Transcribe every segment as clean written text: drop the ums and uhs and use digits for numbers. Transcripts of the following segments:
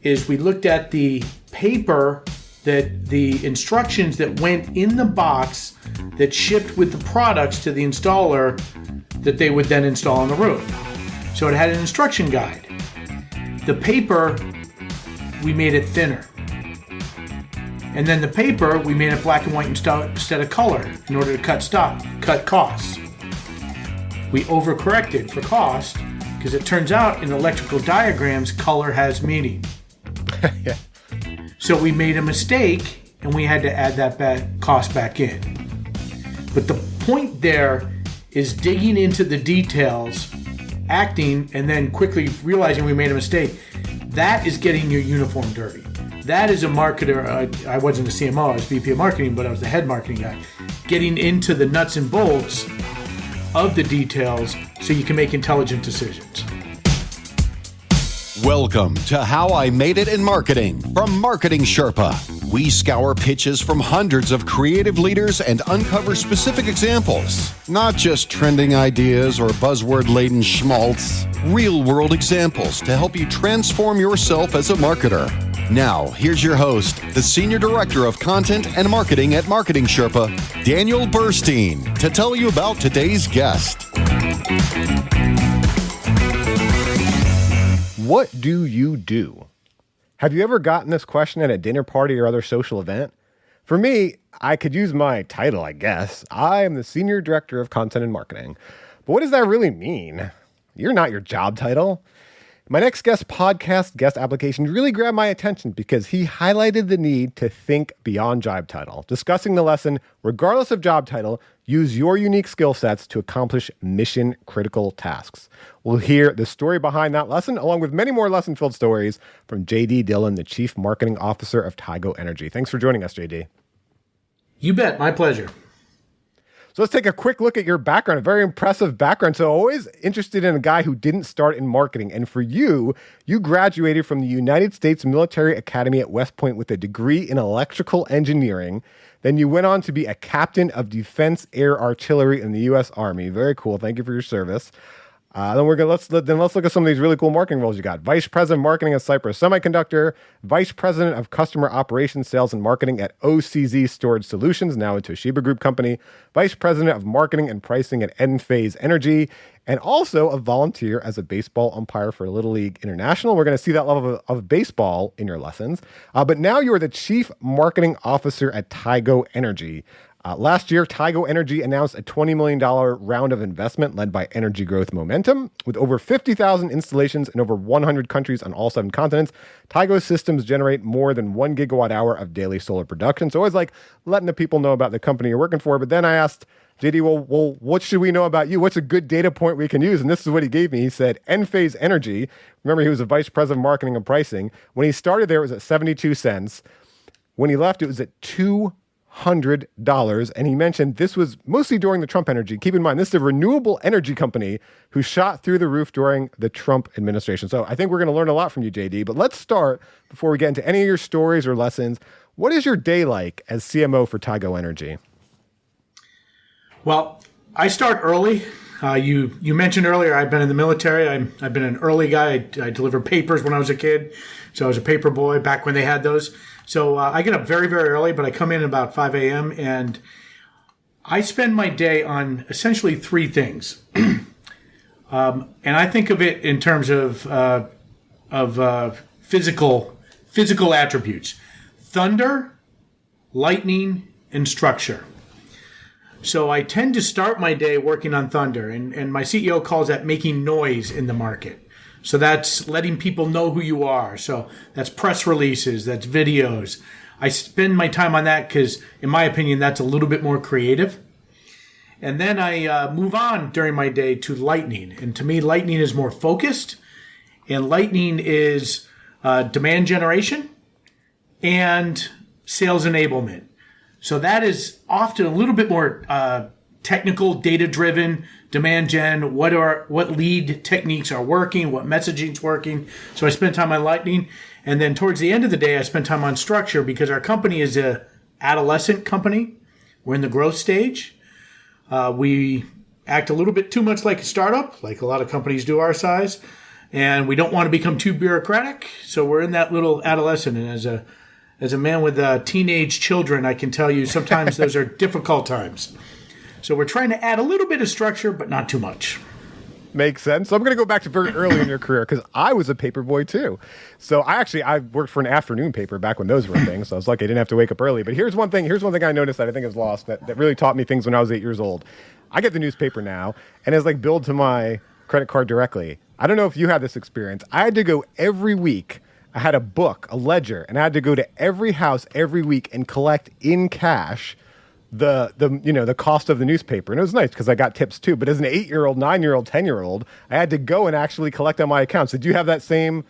is we looked at the paper, that the instructions that went in the box that shipped with the products to the installer that they would then install on the roof. So it had an instruction guide. The paper, we made it thinner. And then the paper, we made it black and white instead of color in order to cut costs. We overcorrected for cost because it turns out in electrical diagrams, color has meaning. Yeah. So we made a mistake and we had to add that cost back in. But the point there is digging into the details, acting, and then quickly realizing we made a mistake. That is getting your uniform dirty. That is a marketer. I wasn't a CMO, I was VP of marketing, but I was the head marketing guy. Getting into the nuts and bolts of the details so you can make intelligent decisions. Welcome to How I Made It in Marketing from Marketing Sherpa. We scour pitches from hundreds of creative leaders and uncover specific examples. Not just trending ideas or buzzword-laden schmaltz. Real-world examples to help you transform yourself as a marketer. Now, here's your host, the Senior Director of Content and Marketing at Marketing Sherpa, Daniel Burstein, to tell you about today's guest. What do you do? Have you ever gotten this question at a dinner party or other social event? For me, I could use my title, I guess. I am the Senior Director of Content and Marketing. But what does that really mean? You're not your job title. My next guest podcast guest application really grabbed my attention because he highlighted the need to think beyond job title, discussing the lesson, regardless of job title, use your unique skill sets to accomplish mission-critical tasks. We'll hear the story behind that lesson, along with many more lesson-filled stories from JD Dillon, the Chief Marketing Officer of Tigo Energy. Thanks for joining us, JD. You bet. My pleasure. So let's take a quick look at your background, a very impressive background. So always interested in a guy who didn't start in marketing. And for you, you graduated from the United States Military Academy at West Point with a degree in electrical engineering. Then you went on to be a captain of Defense Air Artillery in the U.S. Army. Very cool. Thank you for your service. Let's look at some of these really cool marketing roles you got. Vice President Marketing at Cypress Semiconductor, Vice President of Customer Operations, Sales and Marketing at OCZ Storage Solutions, now a Toshiba Group company, Vice President of Marketing and Pricing at Enphase Energy, and also a volunteer as a baseball umpire for Little League International. We're going to see that level of baseball in your lessons. But now you are the Chief Marketing Officer at Tigo Energy. Last year, Tigo Energy announced a $20 million round of investment led by Energy Growth Momentum. With over 50,000 installations in over 100 countries on all 7 continents, Tigo systems generate more than 1 gigawatt hour of daily solar production. So always like letting the people know about the company you're working for. But then I asked JD, well, what should we know about you? What's a good data point we can use? And this is what he gave me. He said, Enphase Energy. Remember, he was a vice president of marketing and pricing. When he started there, it was at 72 cents. When he left, it was at $200. And he mentioned this was mostly during the Trump energy. Keep in mind, this is a renewable energy company who shot through the roof during the Trump administration. So I think we're going to learn a lot from you, JD. But let's start, before we get into any of your stories or lessons, what is your day like as CMO for Tigo Energy? Well, I start early. You mentioned earlier I've been in the military. I've been an early guy. I delivered papers when I was a kid. So I was a paper boy back when they had those. So I get up very, very early, but I come in about 5 a.m. and I spend my day on essentially 3 things. And I think of it in terms of physical attributes: thunder, lightning, and structure. So I tend to start my day working on thunder, and my CEO calls that making noise in the market. So that's letting people know who you are. So that's press releases, that's videos. I spend my time on that because, in my opinion, that's a little bit more creative. And then I move on during my day to lightning. And to me, lightning is more focused. And lightning is demand generation and sales enablement. So that is often a little bit more technical, data-driven, demand gen, what lead techniques are working, what messaging's working. So I spend time on lightning. And then towards the end of the day, I spend time on structure because our company is a adolescent company. We're in the growth stage. We act a little bit too much like a startup, like a lot of companies do our size. and we don't want to become too bureaucratic. So we're in that little adolescent, and as a man with teenage children, I can tell you sometimes those are difficult times. So we're trying to add a little bit of structure, but not too much. Makes sense. So I'm going to go back to very early in your career because I was a paper boy too. So I worked for an afternoon paper back when those were things. So I was lucky I didn't have to wake up early. But here's one thing I noticed that I think is lost that really taught me things when I was 8 years old. I get the newspaper now and it's like billed to my credit card directly. I don't know if you had this experience. I had to go every week. I had a book, a ledger, and I had to go to every house every week and collect in cash the cost of the newspaper. And it was nice because I got tips too. But as an 8-year-old, 9-year-old, 10-year-old, I had to go and actually collect on my accounts. Did you have that same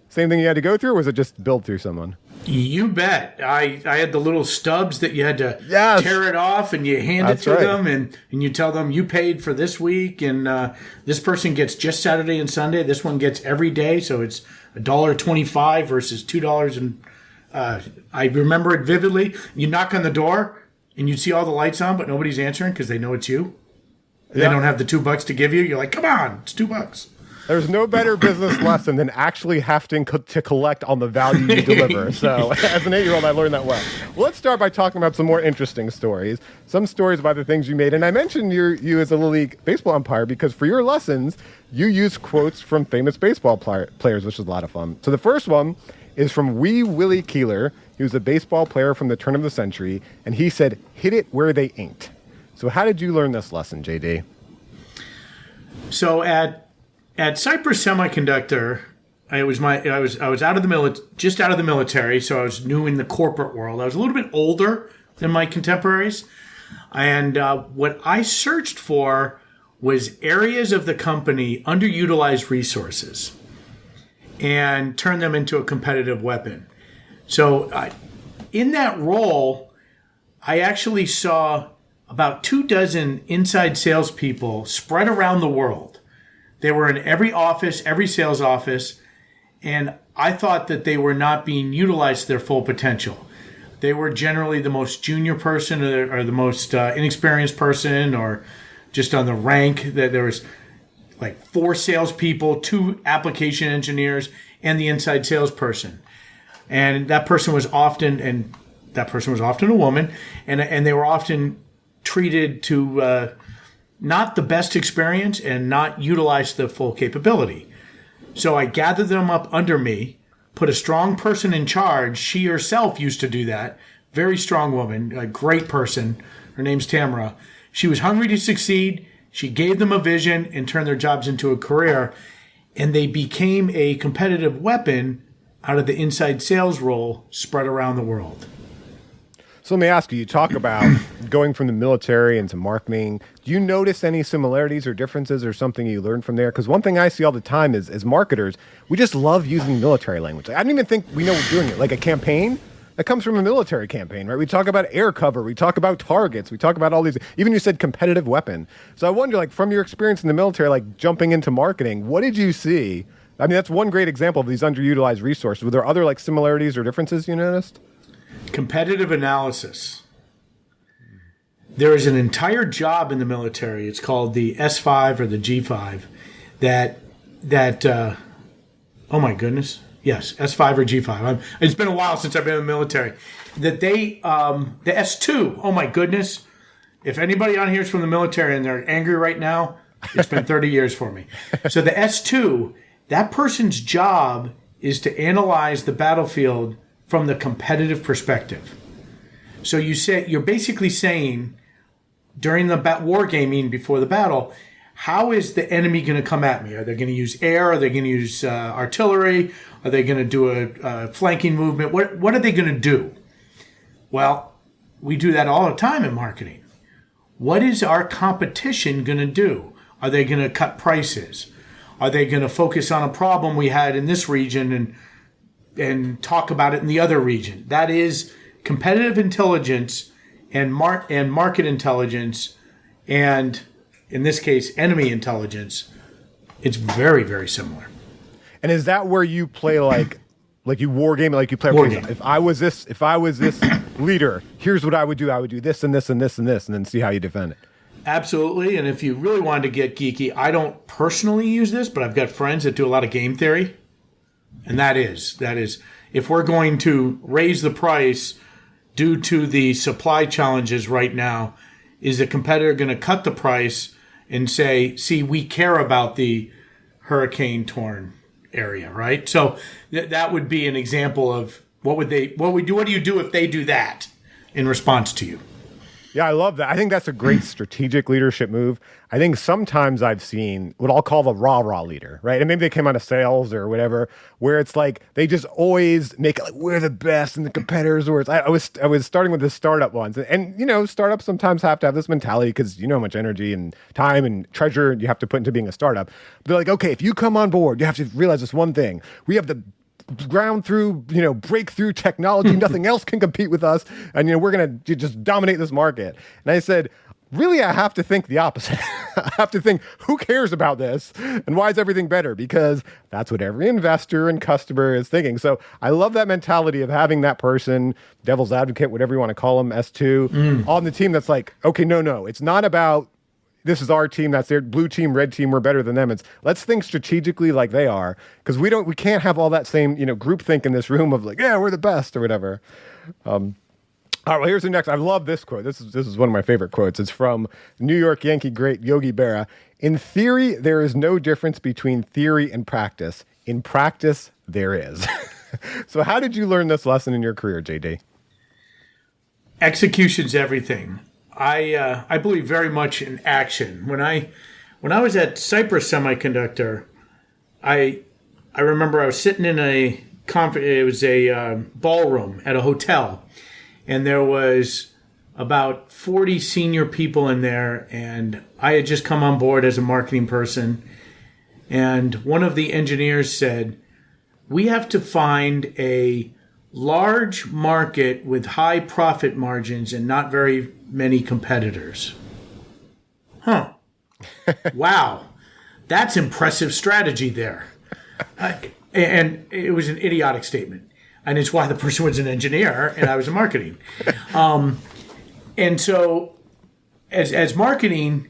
thing you had to go through, or was it just billed through someone? You bet. I had the little stubs that you had to tear it off and you hand it to them and you tell them you paid for this week and this person gets just Saturday and Sunday. This one gets every day. So it's $1.25 versus $2. And I remember it vividly. You knock on the door and you see all the lights on, but nobody's answering because they know it's you. They don't have the $2 to give you. You're like, come on, it's $2. There's no better business lesson than actually having to collect on the value you deliver. So as an 8-year-old, I learned that well. Let's start by talking about some more interesting stories. Some stories about the things you made. And I mentioned you as a Little League baseball umpire because for your lessons, you use quotes from famous baseball players, which is a lot of fun. So the first one is from Wee Willie Keeler. He was a baseball player from the turn of the century. And he said, hit it where they ain't. So how did you learn this lesson, JD? So at Cypress Semiconductor, I was out of the just out of the military, so I was new in the corporate world. I was a little bit older than my contemporaries, and what I searched for was areas of the company underutilized resources, and turn them into a competitive weapon. So in that role, I actually saw about 24 inside salespeople spread around the world. They were in every office, every sales office, and I thought that they were not being utilized to their full potential. They were generally the most junior person or the most inexperienced person or just on the rank. That there was like 4 salespeople, 2 application engineers, and the inside salesperson. And that person was often a woman, and they were often treated to not the best experience and not utilize the full capability. So I gathered them up under me, put a strong person in charge. She herself used to do that. Very strong woman, a great person. Her name's Tamara. She was hungry to succeed. She gave them a vision and turned their jobs into a career. And they became a competitive weapon out of the inside sales role spread around the world. So let me ask you talk about going from the military into marketing. Do you notice any similarities or differences or something you learned from there? Because one thing I see all the time is as marketers, we just love using military language. I don't even think we know we're doing it. Like a campaign that comes from a military campaign, right? We talk about air cover. We talk about targets. We talk about all these. Even you said competitive weapon. So I wonder, like from your experience in the military, like jumping into marketing, what did you see? I mean, that's one great example of these underutilized resources. Were there other like similarities or differences you noticed? Competitive analysis. There is an entire job in the military. It's called the S5 or the G5. Oh my goodness, yes, S5 or G5. It's been a while since I've been in the military. That the S2. Oh my goodness, if anybody on here is from the military and they're angry right now, it's been 30 years for me. So the S2, that person's job is to analyze the battlefield from the competitive perspective. So you're basically saying during the wargaming before the battle, how is the enemy going to come at me? Are they going to use air? Are they going to use artillery? Are they going to do a flanking movement? What are they going to do? Well, we do that all the time in marketing. What is our competition going to do? Are they going to cut prices? Are they going to focus on a problem we had in this region and talk about it in the other region? That is competitive intelligence and market intelligence, and in this case, enemy intelligence. It's very, very similar. And is that where you play like you war game, like you play war game? If I was this leader, here's what I would do. I would do this and this and this and this, and then see how you defend it. Absolutely. And if you really wanted to get geeky, I don't personally use this, but I've got friends that do a lot of game theory. And that is, if we're going to raise the price due to the supply challenges right now, is the competitor going to cut the price and say, see, we care about the hurricane-torn area, right? So that would be an example of what do you do if they do that in response to you? Yeah, I love that. I think that's a great strategic leadership move. I think sometimes I've seen what I'll call the rah-rah leader, right? And maybe they came out of sales or whatever, where it's like they just always make it like we're the best and the competitors are. I was starting with this startup once, and you know, startups sometimes have to have this mentality because you know how much energy and time and treasure you have to put into being a startup. They're like, okay, if you come on board, you have to realize this one thing: we have the breakthrough technology. Nothing else can compete with us. And, we're going to just dominate this market. And I said, really, I have to think the opposite. I have to think, who cares about this? And why is everything better? Because that's what every investor and customer is thinking. So I love that mentality of having that person, devil's advocate, whatever you want to call them, S2, on the team that's like, okay, no. It's not about this is our team, that's their blue team, red team, we're better than them. It's let's think strategically like they are, because we can't have all that same, group think in this room of like, yeah, we're the best or whatever. All right, well, here's the next. I love this quote. This is one of my favorite quotes. It's from New York Yankee great Yogi Berra. In theory, there is no difference between theory and practice. In practice, there is. So how did you learn this lesson in your career, JD? Execution's everything. I believe very much in action. When I was at Cypress Semiconductor, I remember I was sitting in a it was a ballroom at a hotel, and there was about 40 senior people in there, and I had just come on board as a marketing person, and one of the engineers said, "We have to find a large market with high profit margins and not very many competitors." Huh. Wow. That's impressive strategy there. And it was an idiotic statement. And it's why the person was an engineer and I was in marketing. And so as marketing,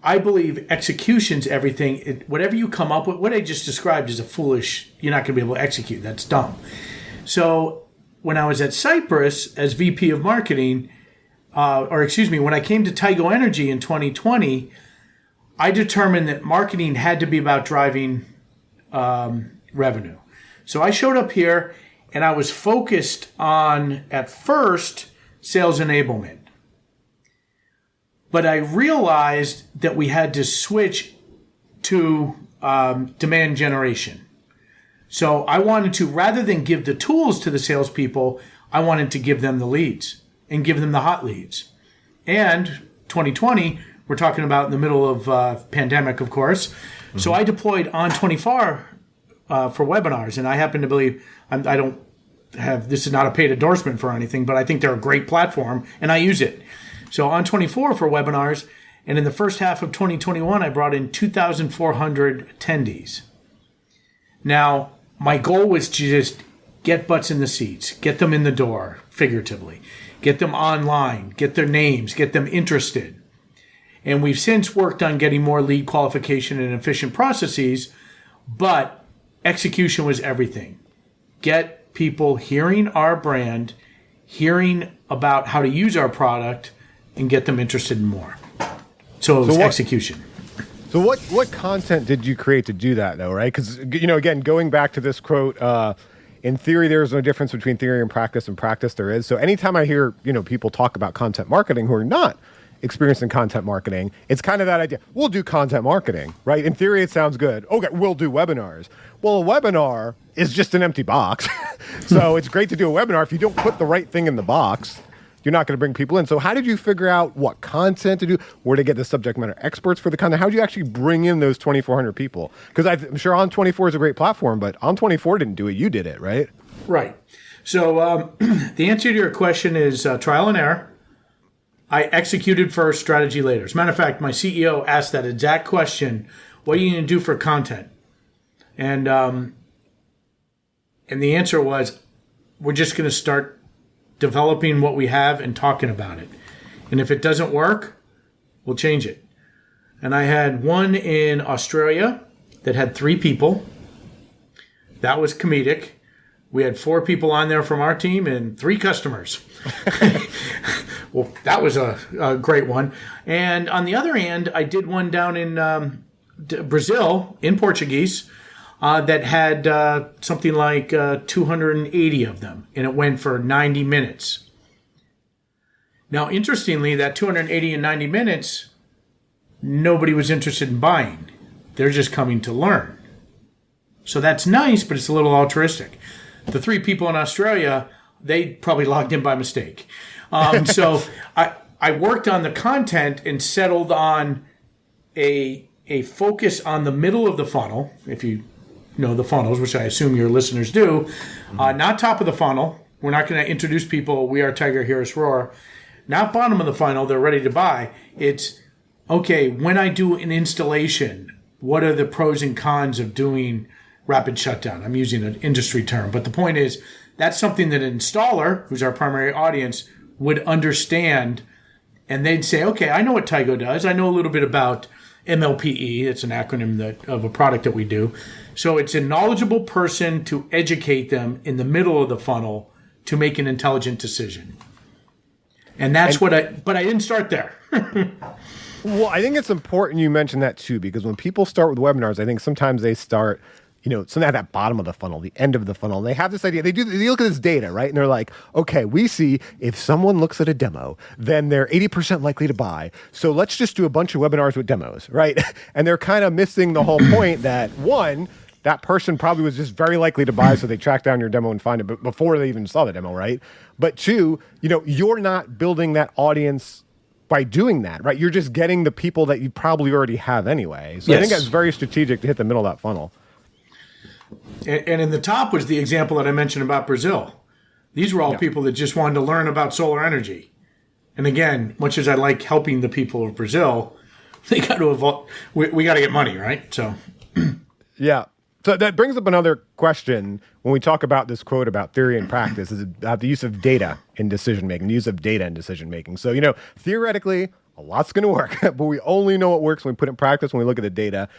I believe execution's everything. Whatever you come up with, what I just described is you're not going to be able to execute. That's dumb. So when I was at Cypress as VP of marketing, when I came to Tygo Energy in 2020, I determined that marketing had to be about driving revenue. So I showed up here and I was focused on, at first, sales enablement. But I realized that we had to switch to demand generation. So I wanted to, rather than give the tools to the salespeople, I wanted to give them the leads and give them the hot leads. And 2020, we're talking about in the middle of pandemic, of course. Mm-hmm. So I deployed On24 for webinars, and I happen to believe this is not a paid endorsement for anything, but I think they're a great platform, and I use it. So On24 for webinars, and in the first half of 2021, I brought in 2,400 attendees. Now, my goal was to just get butts in the seats, get them in the door, figuratively, get them online, get their names, get them interested. And we've since worked on getting more lead qualification and efficient processes, but execution was everything. Get people hearing our brand, hearing about how to use our product, and get them interested in more. So it was execution. So what content did you create to do that, though, right? Because, again, going back to this quote, in theory, there is no difference between theory and practice there is. So anytime I hear, people talk about content marketing who are not experienced in content marketing, it's kind of that idea. We'll do content marketing, right? In theory, it sounds good. Okay, we'll do webinars. Well, a webinar is just an empty box. So it's great to do a webinar. If you don't put the right thing in the box, you're not going to bring people in. So how did you figure out what content to do, where to get the subject matter experts for the content? How did you actually bring in those 2,400 people? Because I'm sure On24 is a great platform, but On24 didn't do it. You did it, right? Right. So the answer to your question is trial and error. I executed first, strategy later. As a matter of fact, my CEO asked that exact question, what are you going to do for content? And the answer was, we're just going to start developing what we have and talking about it. And if it doesn't work, we'll change it. And I had one in Australia that had 3 people. That was comedic. We had 4 people on there from our team and 3 customers. Well, that was a great one. And on the other hand, I did one down in Brazil, in Portuguese, that had something like 280 of them. And it went for 90 minutes. Now, interestingly, that 280 and 90 minutes, nobody was interested in buying. They're just coming to learn. So that's nice, but it's a little altruistic. The 3 people in Australia, they probably logged in by mistake. So I worked on the content and settled on a focus on the middle of the funnel, if you know the funnels, which I assume your listeners do. Not top of the funnel. We're not going to introduce people, we are Tiger, hear us roar. Not bottom of the funnel, they're ready to buy. It's, okay, when I do an installation, what are the pros and cons of doing rapid shutdown? I'm using an industry term, but the point is that's something that an installer, who's our primary audience, would understand, and they'd say, okay, I know what Tygo does. I know a little bit about MLPE. It's an acronym of a product that we do. So it's a knowledgeable person to educate them in the middle of the funnel to make an intelligent decision. And that's but I didn't start there. Well, I think it's important you mention that too, because when people start with webinars, I think sometimes they start, something at that bottom of the funnel, the end of the funnel. And they have this idea. They look at this data, right? And they're like, okay, we see if someone looks at a demo, then they're 80% likely to buy. So let's just do a bunch of webinars with demos, right? And they're kind of missing the whole point that, one, that person probably was just very likely to buy, so they track down your demo and find it before they even saw the demo, right? But 2, you're not building that audience by doing that, right? You're just getting the people that you probably already have anyway. So yes. I think that's very strategic to hit the middle of that funnel. And in the top was the example that I mentioned about Brazil. These were all people that just wanted to learn about solar energy. And again, much as I like helping the people of Brazil, they got to evolve. We got to get money, right? So, yeah. So that brings up another question when we talk about this quote about theory and practice, is about the use of data in decision making, the use of data in decision making. So, theoretically, a lot's going to work, but we only know what works when we put it in practice, when we look at the data.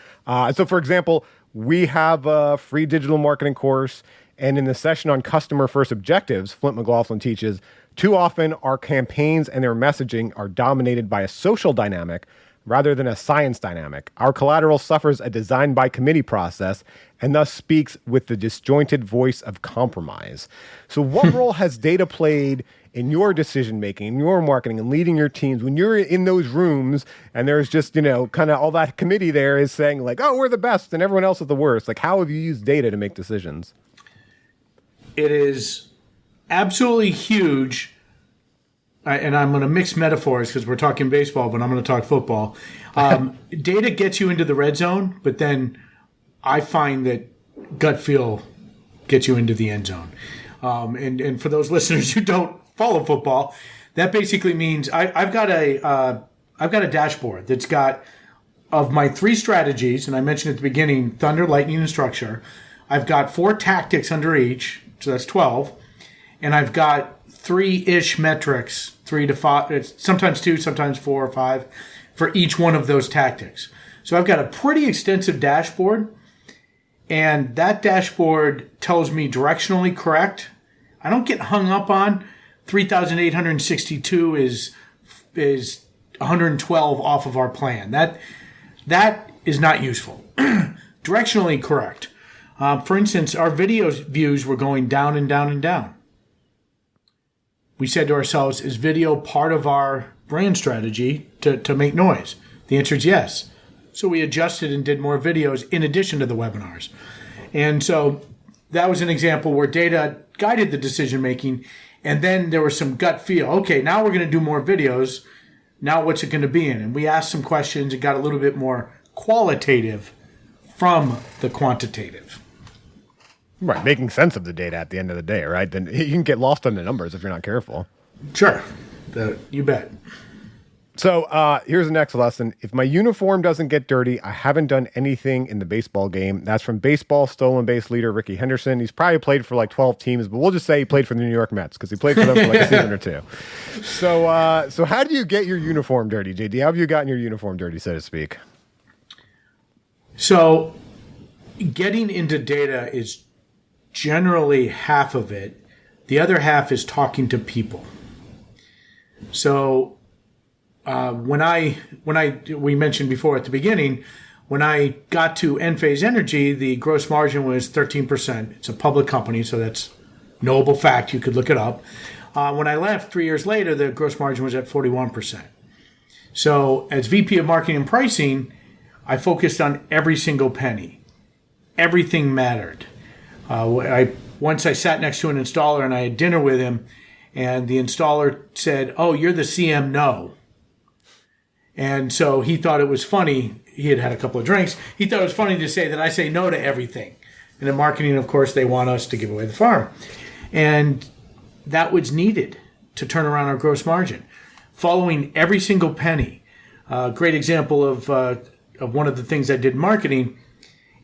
So, for example, we have a free digital marketing course, and in the session on customer first objectives, Flint McLaughlin teaches, too often our campaigns and their messaging are dominated by a social dynamic rather than a science dynamic. Our collateral suffers a design by committee process and thus speaks with the disjointed voice of compromise. So what role has data played in your decision-making, in your marketing, and leading your teams when you're in those rooms and there's just, kind of all that committee there is saying like, oh, we're the best and everyone else is the worst. Like, how have you used data to make decisions? It is absolutely huge. And I'm going to mix metaphors because we're talking baseball, but I'm going to talk football. Data gets you into the red zone, but then I find that gut feel gets you into the end zone. And for those listeners who don't follow football, that basically means I've got a dashboard that's got, of my 3 strategies, and I mentioned at the beginning, thunder, lightning, and structure. I've got 4 tactics under each, so that's 12, and I've got 3-ish metrics, 3 to 5, sometimes 2, sometimes 4 or 5, for each one of those tactics. So I've got a pretty extensive dashboard, and that dashboard tells me directionally correct. I don't get hung up on 3,862 is 112 off of our plan. That is not useful. Directionally correct. For instance, our video views were going down and down and down. We said to ourselves, is video part of our brand strategy to make noise? The answer is yes. So we adjusted and did more videos in addition to the webinars. And so that was an example where data guided the decision making, and then there was some gut feel. Okay, now we're going to do more videos. Now what's it going to be in? And we asked some questions and got a little bit more qualitative from the quantitative. Right, making sense of the data at the end of the day, right? Then you can get lost on the numbers if you're not careful. Sure, you bet. So here's the next lesson. If my uniform doesn't get dirty, I haven't done anything in the baseball game. That's from baseball stolen base leader Ricky Henderson. He's probably played for like 12 teams, but we'll just say he played for the New York Mets because he played for them for like a season or two. So how do you get your uniform dirty, JD? How have you gotten your uniform dirty, so to speak? So getting into data is generally half of it. The other half is talking to people. So we mentioned before at the beginning, when I got to Enphase Energy, the gross margin was 13%. It's a public company, so that's knowable fact. You could look it up. When I left 3 years later, the gross margin was at 41%. So as VP of Marketing and Pricing, I focused on every single penny. Everything mattered. Once I sat next to an installer and I had dinner with him, and the installer said, "Oh, you're the CM no." And so he thought it was funny. He had had a couple of drinks. He thought it was funny to say that I say no to everything. And in marketing, of course, they want us to give away the farm. And that was needed to turn around our gross margin. Following every single penny. A great example of one of the things I did in marketing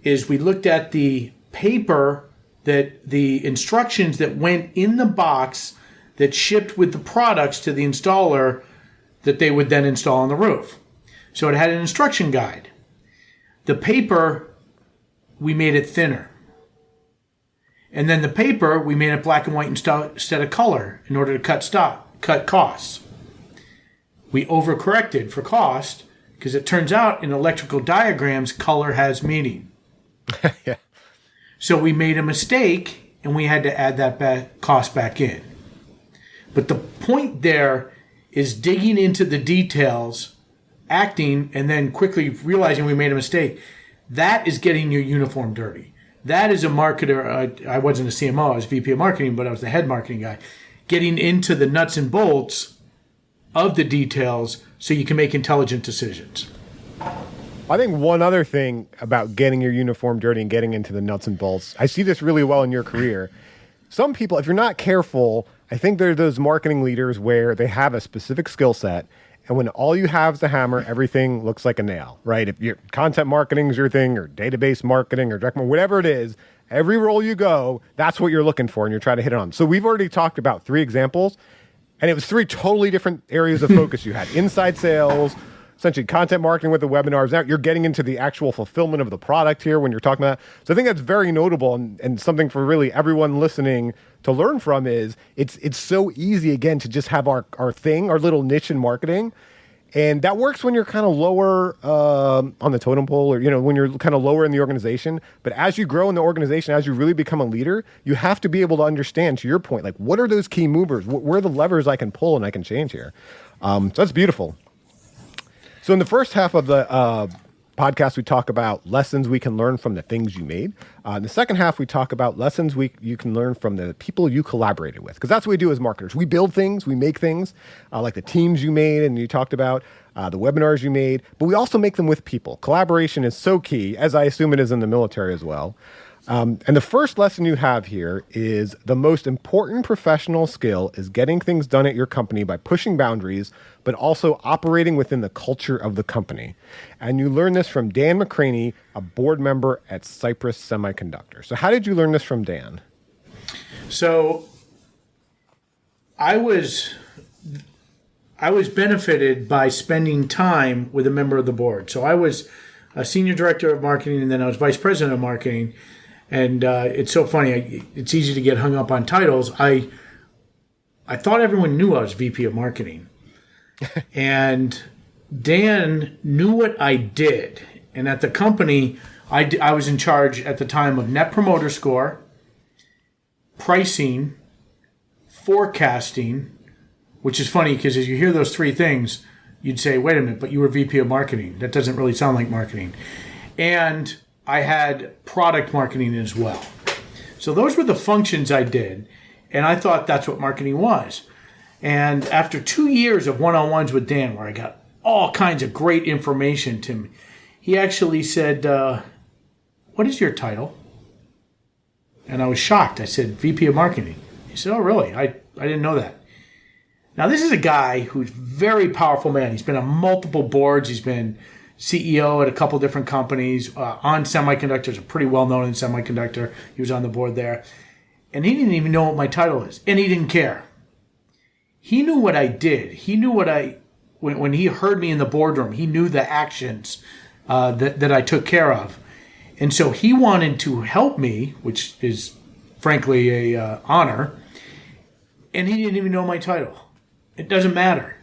is we looked at the paper, that the instructions that went in the box that shipped with the products to the installer that they would then install on the roof. So it had an instruction guide. The paper, we made it thinner. And then the paper, we made it black and white instead of color in order to cut costs. We overcorrected for cost because it turns out in electrical diagrams, color has meaning. Yeah. So we made a mistake and we had to add that cost back in. But the point there is digging into the details, acting, and then quickly realizing we made a mistake. That is getting your uniform dirty. That is a marketer. I wasn't a CMO, I was VP of marketing, but I was the head marketing guy. Getting into the nuts and bolts of the details so you can make intelligent decisions. I think one other thing about getting your uniform dirty and getting into the nuts and bolts, I see this really well in your career. Some people, if you're not careful, I think there are those marketing leaders where they have a specific skill set, and when all you have is a hammer, everything looks like a nail, right? If your content marketing is your thing, or database marketing, or direct marketing, whatever it is, every role you go, that's what you're looking for, and you're trying to hit it on. So we've already talked about 3 examples, and it was 3 totally different areas of focus you had. Inside sales, essentially content marketing with the webinars. Now you're getting into the actual fulfillment of the product here when you're talking about. So I think that's very notable and something for really everyone listening to learn from is it's so easy, again, to just have our thing, our little niche in marketing. And that works when you're kind of lower on the totem pole, or, when you're kind of lower in the organization. But as you grow in the organization, as you really become a leader, you have to be able to understand, to your point, like, what are those key movers? Where are the levers I can pull and I can change here? So that's beautiful. So in the first half of the podcast, we talk about lessons we can learn from the things you made. In the second half, we talk about lessons you can learn from the people you collaborated with. Because that's what we do as marketers. We build things, we make things, like the teams you made and you talked about, the webinars you made. But we also make them with people. Collaboration is so key, as I assume it is in the military as well. And the first lesson you have here is the most important professional skill is getting things done at your company by pushing boundaries, but also operating within the culture of the company. And you learn this from Dan McCraney, a board member at Cypress Semiconductor. So how did you learn this from Dan? So I was benefited by spending time with a member of the board. So I was a senior director of marketing, and then I was vice president of marketing. And it's so funny. It's easy to get hung up on titles. I thought everyone knew I was VP of marketing. And Dan knew what I did. And at the company, I was in charge at the time of Net Promoter Score, pricing, forecasting, which is funny because as you hear those 3 things, you'd say, wait a minute, but you were VP of marketing. That doesn't really sound like marketing. And I had product marketing as well. So those were the functions I did, and I thought that's what marketing was. And after 2 years of one-on-ones with Dan, where I got all kinds of great information to me, he actually said, what is your title? And I was shocked. I said, VP of marketing. He said, oh, really? I didn't know that. Now, this is a guy who's very powerful man. He's been on multiple boards. He's been CEO at a couple different companies. On semiconductors, pretty well known in semiconductor. He was on the board there. And he didn't even know what my title is. And he didn't care. He knew what I did. He knew when he heard me in the boardroom, he knew the actions that I took care of. And so he wanted to help me, which is frankly a honor. And he didn't even know my title. It doesn't matter.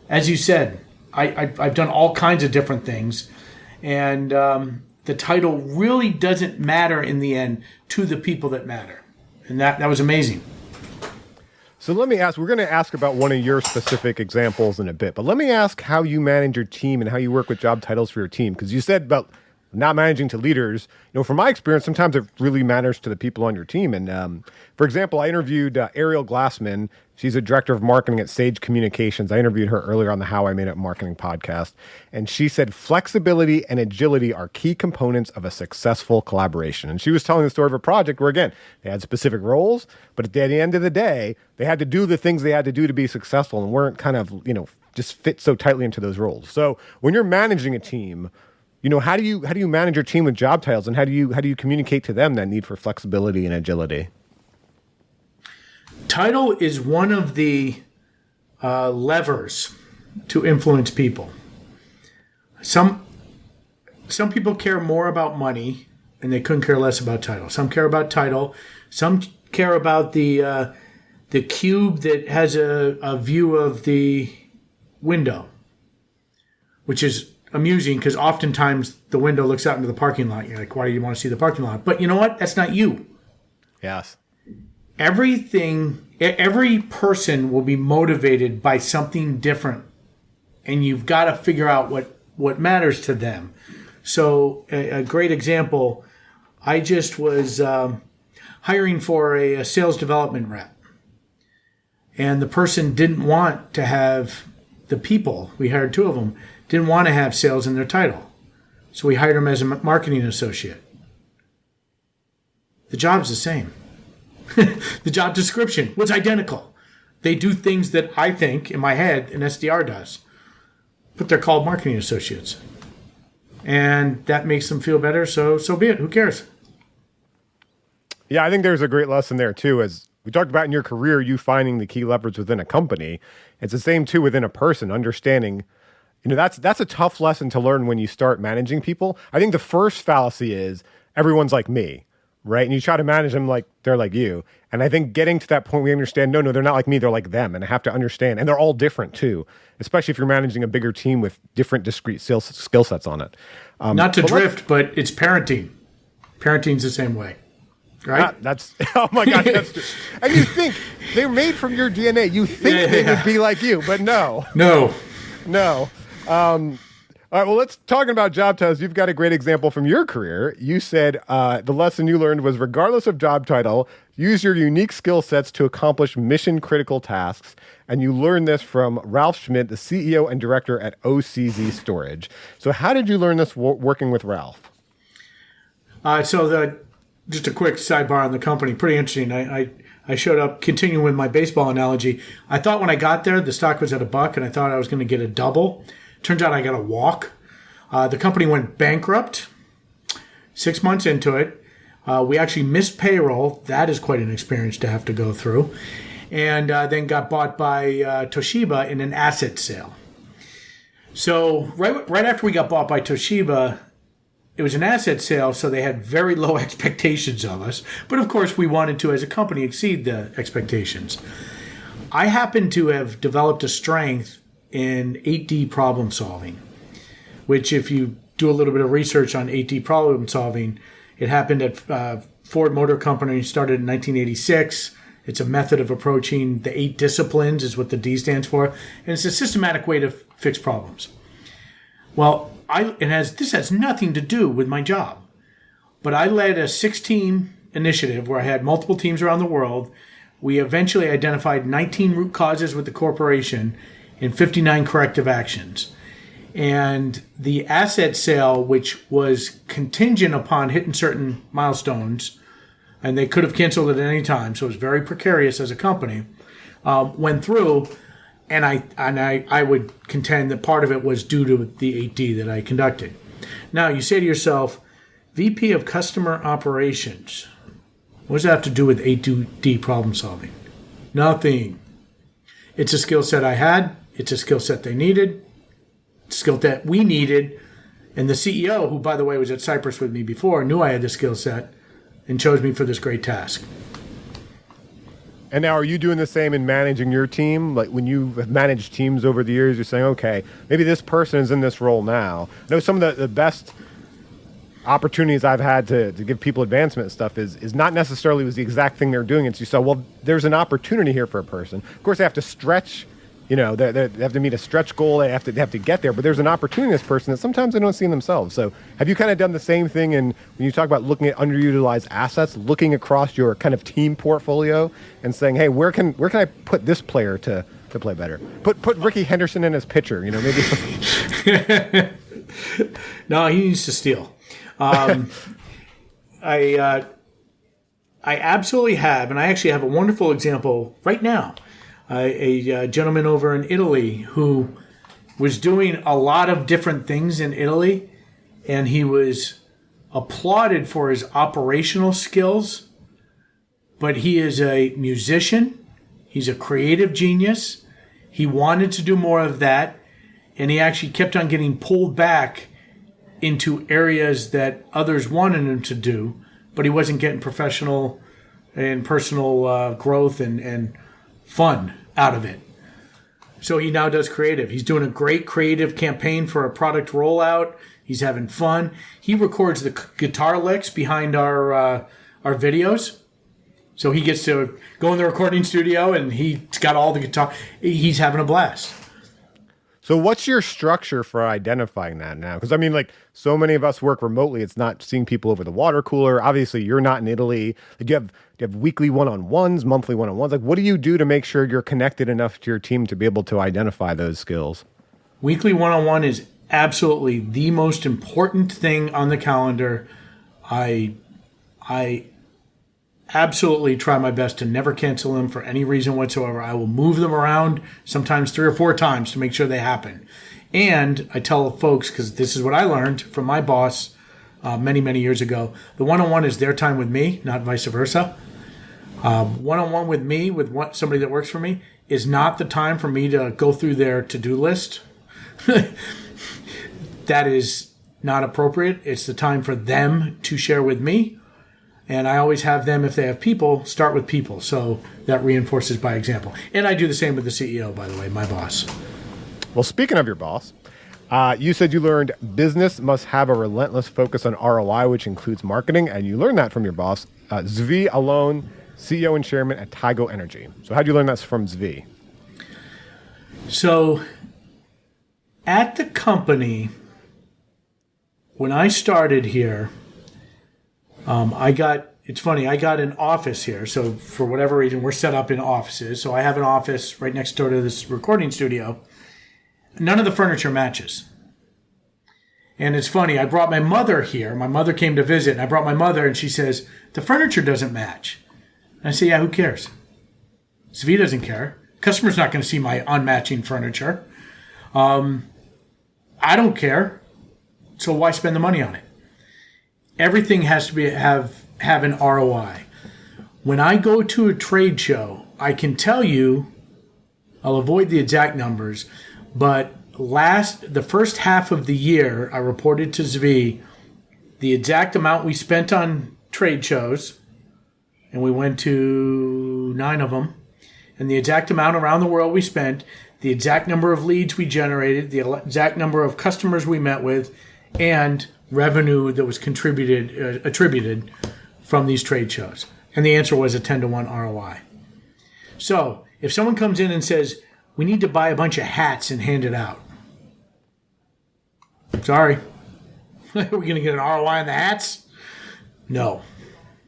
As you said, I've done all kinds of different things. And the title really doesn't matter in the end to the people that matter. And that was amazing. So let me ask, we're going to ask about one of your specific examples in a bit, but let me ask how you manage your team and how you work with job titles for your team. Because you said about not managing to leaders. From my experience, sometimes it really matters to the people on your team. And for example, I interviewed Ariel Glassman. She's a director of marketing at Sage Communications. I interviewed her earlier on the How I Made It Marketing podcast. And she said flexibility and agility are key components of a successful collaboration. And she was telling the story of a project where, again, they had specific roles, but at the end of the day, they had to do the things they had to do to be successful and weren't kind of, just fit so tightly into those roles. So when you're managing a team, how do you manage your team with job titles, and how do you communicate to them that need for flexibility and agility? Title is one of the levers to influence people. Some people care more about money, and they couldn't care less about title. Some care about title. Some care about the cube that has a view of the window, which is amusing because oftentimes the window looks out into the parking lot. You're like, why do you want to see the parking lot? But you know what? That's not you. Yes. Every person will be motivated by something different, and you've got to figure out what matters to them. So a great example, I just was hiring for a sales development rep, and the person didn't want to have the people, we hired 2 of them, didn't want to have sales in their title. So we hired him as a marketing associate. The job's the same. The job description was identical. They do things that I think, in my head, an SDR does. But they're called marketing associates. And that makes them feel better, so be it. Who cares? Yeah, I think there's a great lesson there, too. As we talked about in your career, you finding the key levers within a company. It's the same, too, within a person, understanding. That's a tough lesson to learn when you start managing people. I think the first fallacy is everyone's like me, right? And you try to manage them like they're like you. And I think getting to that point, we understand, no, they're not like me, they're like them. And I have to understand. And they're all different too, especially if you're managing a bigger team with different discrete skill sets on it. Not to drift, but it's parenting. Parenting's the same way, right? That's, oh my gosh, that's true. And you think they're made from your DNA. You think they would be like you, but no. No. All right, well, let's talk about job titles. You've got a great example from your career. You said the lesson you learned was regardless of job title, use your unique skill sets to accomplish mission-critical tasks. And you learned this from Ralph Schmidt, the CEO and director at OCZ Storage. So how did you learn this working with Ralph? Just a quick sidebar on the company, pretty interesting. I showed up, continuing with my baseball analogy. I thought when I got there, the stock was at $1, and I thought I was going to get a double. Turns out I got a walk. The company went bankrupt 6 months into it. We actually missed payroll. That is quite an experience to have to go through. And then got bought by Toshiba in an asset sale. So right after we got bought by Toshiba, it was an asset sale, so they had very low expectations of us. But of course, we wanted to, as a company, exceed the expectations. I happen to have developed a strength in 8D problem solving, which if you do a little bit of research on 8D problem solving, it happened at Ford Motor Company, started in 1986. It's a method of approaching the 8 disciplines is what the D stands for. And it's a systematic way to fix problems. Well, this has nothing to do with my job, but I led a 6-team initiative where I had multiple teams around the world. We eventually identified 19 root causes with the corporation and 59 corrective actions. And the asset sale, which was contingent upon hitting certain milestones, and they could have canceled it at any time, so it was very precarious as a company, went through. And I would contend that part of it was due to the 8D that I conducted. Now, you say to yourself, VP of Customer Operations, what does that have to do with 8D problem solving? Nothing. It's a skill set I had. It's a skill set they needed. Skill set we needed. And the CEO, who, by the way, was at Cypress with me before, knew I had the skill set and chose me for this great task. And now, are you doing the same in managing your team? Like when you have managed teams over the years, you're saying, okay, maybe this person is in this role now. I know some of the best opportunities I've had to give people advancement and stuff is not necessarily was the exact thing they're doing. It's you say, well, there's an opportunity here for a person. Of course, they have to stretch. They have to meet a stretch goal. They have to get there. But there's an opportunity in this person that sometimes they don't see in themselves. So have you kind of done the same thing? And when you talk about looking at underutilized assets, looking across your kind of team portfolio and saying, hey, where can I put this player to play better? Put Ricky Henderson in as pitcher. Maybe. No, he needs to steal. I absolutely have, and I actually have a wonderful example right now. A gentleman over in Italy who was doing a lot of different things in Italy, and he was applauded for his operational skills, but he is a musician. He's a creative genius. He wanted to do more of that, and he actually kept on getting pulled back into areas that others wanted him to do, but he wasn't getting professional and personal growth and fun out of it. So he now does creative. He's doing a great creative campaign for a product rollout. He's having fun. He records the guitar licks behind our videos. So he gets to go in the recording studio and he's got all the guitar. He's having a blast. So what's your structure for identifying that now? Because, so many of us work remotely. It's not seeing people over the water cooler. Obviously, you're not in Italy. Do you have weekly one-on-ones, monthly one-on-ones? What do you do to make sure you're connected enough to your team to be able to identify those skills? Weekly one-on-one is absolutely the most important thing on the calendar. I absolutely try my best to never cancel them for any reason whatsoever. I will move them around sometimes 3 or 4 times to make sure they happen. And I tell folks, because this is what I learned from my boss many, many years ago, the one-on-one is their time with me, not vice versa. One-on-one with me, with somebody that works for me, is not the time for me to go through their to-do list. That is not appropriate. It's the time for them to share with me. And I always have them, if they have people, start with people. So that reinforces by example. And I do the same with the CEO, by the way, my boss. Well, speaking of your boss, you said you learned business must have a relentless focus on ROI, which includes marketing. And you learned that from your boss, Zvi Alon, CEO and chairman at Tygo Energy. So how did you learn that from Zvi? So at the company, when I started here, I got an office here. So for whatever reason, we're set up in offices. So I have an office right next door to this recording studio. None of the furniture matches. And it's funny, I brought my mother here. My mother came to visit, and I brought my mother, and she says, the furniture doesn't match. And I say, yeah, who cares? Zvi doesn't care. Customer's not going to see my unmatching furniture. I don't care. So why spend the money on it? Everything has to have an ROI. When I go to a trade show, I can tell you, I'll avoid the exact numbers, but the first half of the year, I reported to Zvi the exact amount we spent on trade shows, and we went to 9 of them, and the exact amount around the world we spent, the exact number of leads we generated, the exact number of customers we met with, and revenue that was attributed from these trade shows. And the answer was a 10-to-1 ROI. So if someone comes in and says, we need to buy a bunch of hats and hand it out. Sorry. Are we going to get an ROI on the hats? No.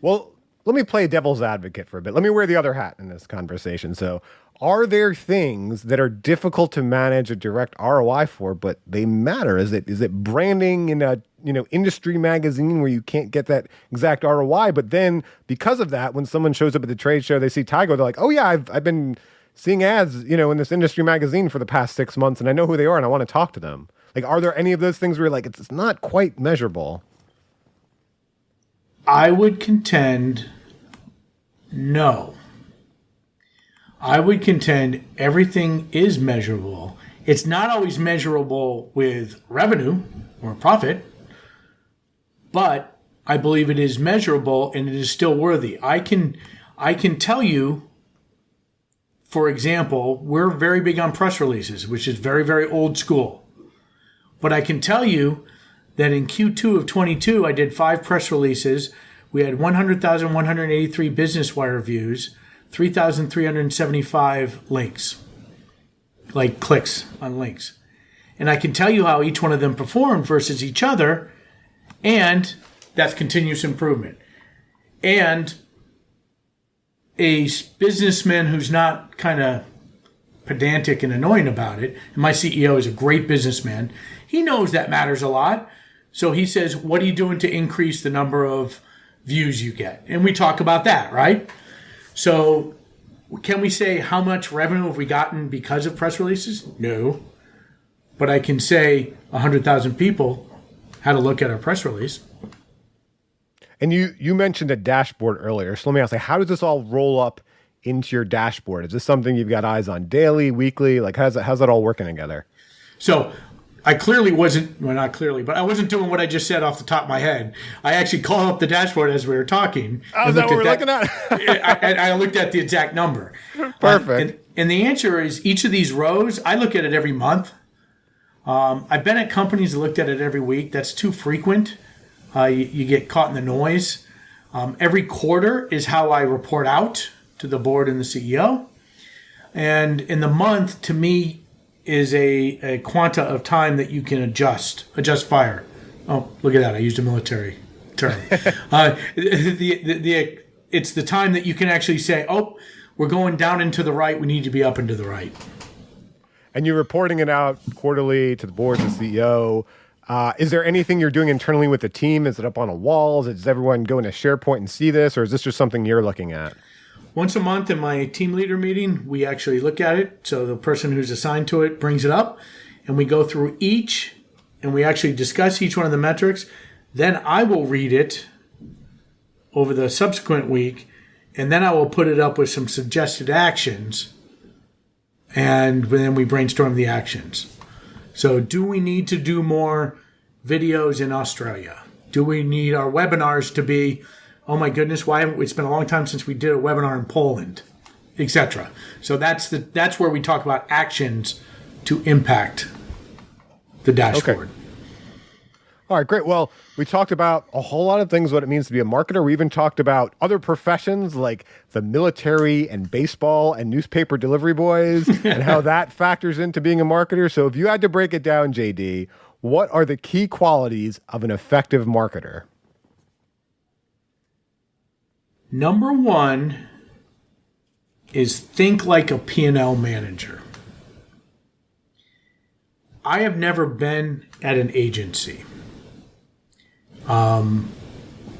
Well, let me play devil's advocate for a bit. Let me wear the other hat in this conversation. So are there things that are difficult to manage a direct ROI for, but they matter? Is it branding in a industry magazine where you can't get that exact ROI, but then because of that, when someone shows up at the trade show, they see Tygo, they're like, oh yeah, I've been seeing ads, in this industry magazine for the past 6 months, and I know who they are and I want to talk to them. Like, are there any of those things where you're like, it's not quite measurable? I would contend no. I would contend everything is measurable. It's not always measurable with revenue or profit, but I believe it is measurable and it is still worthy. I can tell you, for example, we're very big on press releases, which is very, very old school. But I can tell you that in Q2 of 22, I did 5 press releases. We had 100,183 Business Wire views, 3,375 links, like clicks on links. And I can tell you how each one of them performed versus each other, and that's continuous improvement. And a businessman who's not kind of pedantic and annoying about it, and my CEO is a great businessman, he knows that matters a lot. So he says, what are you doing to increase the number of views you get? And we talk about that, right? So can we say how much revenue have we gotten because of press releases? No. But I can say 100,000 people had a look at our press release. And you mentioned a dashboard earlier. So let me ask, how does this all roll up into your dashboard? Is this something you've got eyes on daily, weekly? Like, how's that all working together? So I clearly wasn't, well, not clearly, but I wasn't doing what I just said off the top of my head. I actually called up the dashboard as we were talking. Oh, is that what we're looking at? I looked at the exact number. Perfect. And the answer is each of these rows, I look at it every month. I've been at companies that looked at it every week. That's too frequent. You get caught in the noise. Every quarter is how I report out to the board and the CEO. And in the month, to me, is a quanta of time that you can adjust fire. Oh, look at that. I used a military term. It's the time that you can actually say, oh, we're going down and to the right. We need to be up and to the right. And you're reporting it out quarterly to the board, the CEO. Is there anything you're doing internally with the team? Is it up on a wall? Does everyone go into SharePoint and see this? Or is this just something you're looking at? Once a month in my team leader meeting, we actually look at it. So the person who's assigned to it brings it up, and we go through each, and we actually discuss each one of the metrics. Then I will read it over the subsequent week, and then I will put it up with some suggested actions, and then we brainstorm the actions. So do we need to do more videos in Australia? Do we need our webinars to be, oh my goodness, why haven't we? It's been a long time since we did a webinar in Poland, etc. So that's where we talk about actions to impact the dashboard. Okay. All right, great. Well, we talked about a whole lot of things, what it means to be a marketer. We even talked about other professions like the military and baseball and newspaper delivery boys and how that factors into being a marketer. So if you had to break it down, JD, what are the key qualities of an effective marketer? Number one is think like a P&L manager. I have never been at an agency.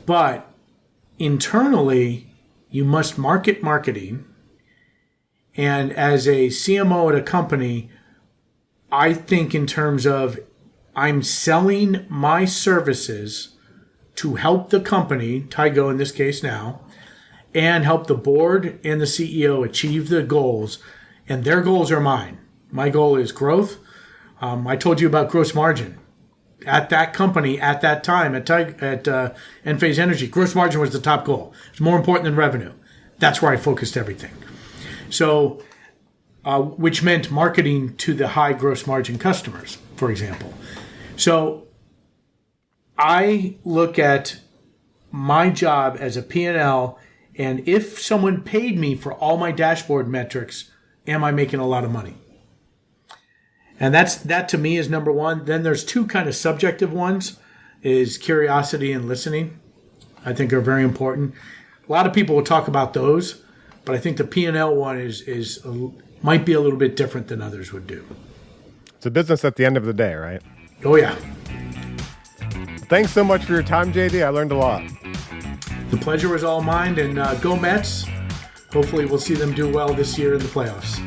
But internally, you must marketing. And as a CMO at a company, I think in terms of I'm selling my services to help the company, Tygo in this case now, and help the board and the CEO achieve the goals. And their goals are mine. My goal is growth. I told you about gross margin. At that company, at that time, at Enphase Energy, gross margin was the top goal. It's more important than revenue. That's where I focused everything. So, which meant marketing to the high gross margin customers, for example. So, I look at my job as a P&L, and if someone paid me for all my dashboard metrics, am I making a lot of money? And that to me is number one. Then there's two kind of subjective ones, is curiosity and listening. I think are very important. A lot of people will talk about those, but I think the P&L one is might be a little bit different than others would do. It's a business at the end of the day, right? Oh, yeah. Thanks so much for your time, JD. I learned a lot. The pleasure was all mine, and go Mets. hopefully we'll see them do well this year in the playoffs.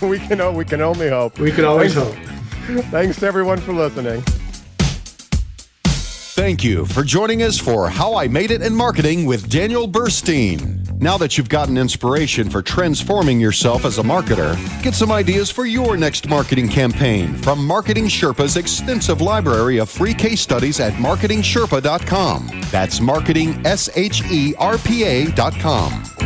We can only hope. We could always hope. Thanks to everyone for listening. Thank you for joining us for How I Made It in Marketing with Daniel Burstein. Now that you've gotten inspiration for transforming yourself as a marketer, get some ideas for your next marketing campaign from Marketing Sherpa's extensive library of free case studies at marketingsherpa.com. That's marketingsherpa.com.